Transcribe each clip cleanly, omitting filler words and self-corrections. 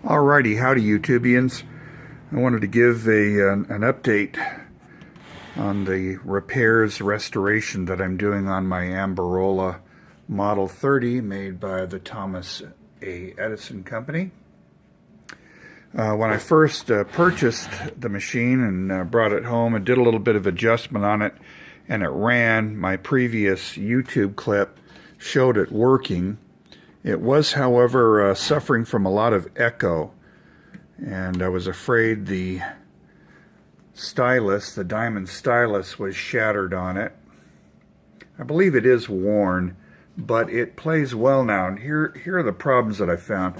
Alrighty, howdy YouTubians. I wanted to give an update on the repairs restoration that I'm doing on my Amberola Model 30 made by the Thomas A. Edison company. When I first purchased the machine and brought it home and did a little bit of adjustment on it and it ran, my previous YouTube clip showed it working. It was, however, suffering from a lot of echo, and I was afraid the stylus, the diamond stylus, was shattered on it. I believe it is worn, but it plays well now, and here are the problems that I found.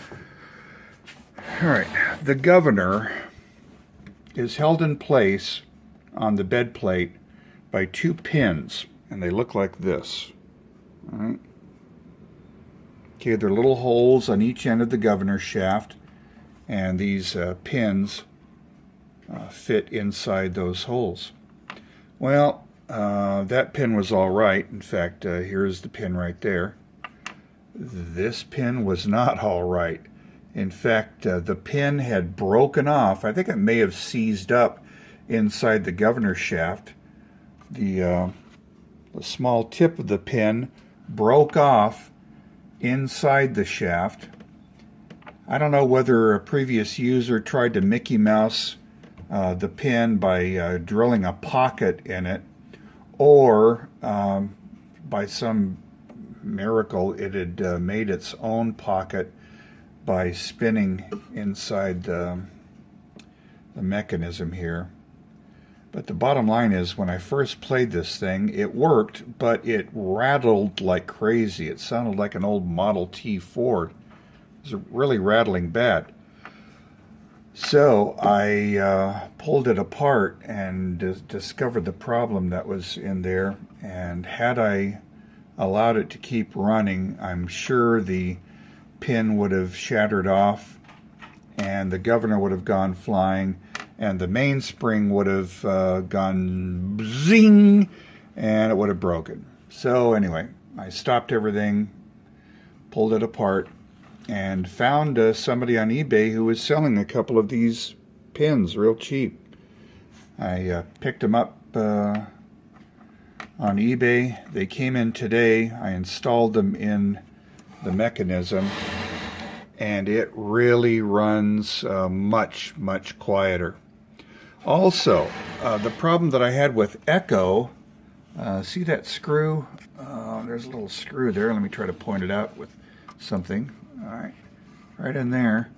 Alright, the governor is held in place on the bed plate by two pins, and they look like this. Alright. Okay, there are little holes on each end of the governor shaft, and these pins fit inside those holes. Well, that pin was all right. In fact, here's the pin right there. This pin was not all right. In fact, the pin had broken off. I think it may have seized up inside the governor shaft. The small tip of the pin broke off inside the shaft. I don't know whether a previous user tried to Mickey Mouse the pin by drilling a pocket in it, or by some miracle it had made its own pocket by spinning inside the mechanism here. But the bottom line is, when I first played this thing, it worked, but it rattled like crazy. It sounded like an old Model T Ford. It was really rattling bad. So I pulled it apart and discovered the problem that was in there. And had I allowed it to keep running, I'm sure the pin would have shattered off and the governor would have gone flying, and the mainspring would have gone zing, and it would have broken. So anyway, I stopped everything, pulled it apart, and found somebody on eBay who was selling a couple of these pins real cheap. I picked them up on eBay. They came in today. I installed them in the mechanism, and it really runs much quieter. Also, the problem that I had with echo, see that screw? There's a little screw there. Let me try to point it out with something. All right, right in there.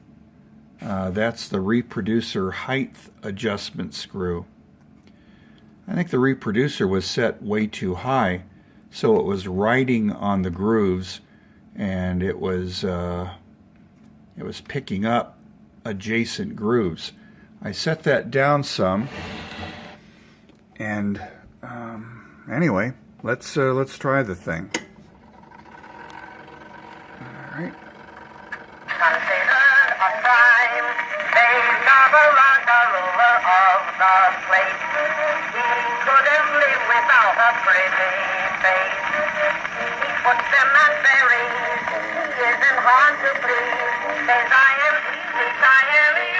That's the reproducer height adjustment screw. I think the reproducer was set way too high, so it was riding on the grooves, and it was picking up adjacent grooves. I set that down some, and anyway, let's try the thing. All right. Considered a crime, they never run the ruler of the place. He couldn't live without a pretty face. He puts them at berries, he isn't hard to please. Says I am easy tiring.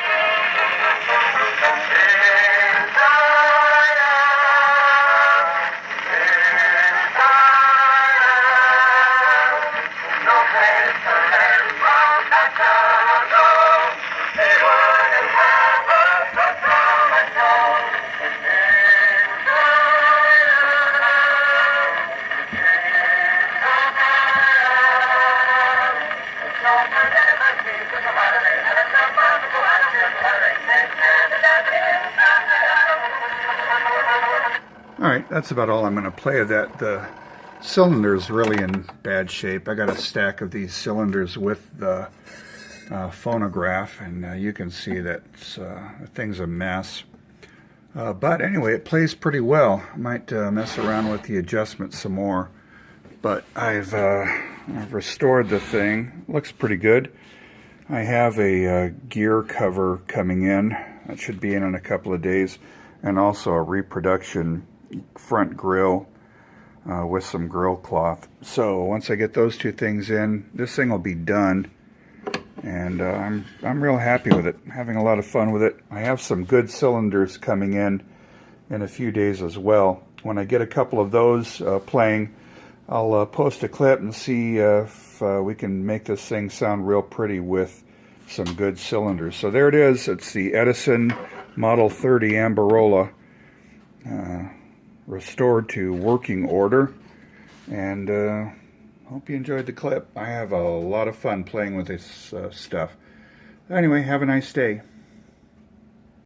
Alright, that's about all I'm going to play of that. The cylinder's really in bad shape. I got a stack of these cylinders with the phonograph, and you can see that the thing's a mess. But anyway, it plays pretty well. I might mess around with the adjustment some more. But I've restored the thing. Looks pretty good. I have a gear cover coming in. That should be in a couple of days. And also a reproduction front grill with some grill cloth. So once I get those two things in, this thing will be done. And I'm real happy with it. Having a lot of fun with it. I have some good cylinders coming in a few days as well. When I get a couple of those playing, I'll post a clip and see if we can make this thing sound real pretty with some good cylinders. So there it is. It's the Edison Model 30 Amberola restored to working order. And hope you enjoyed the clip. I have a lot of fun playing with this stuff. Anyway, have a nice day.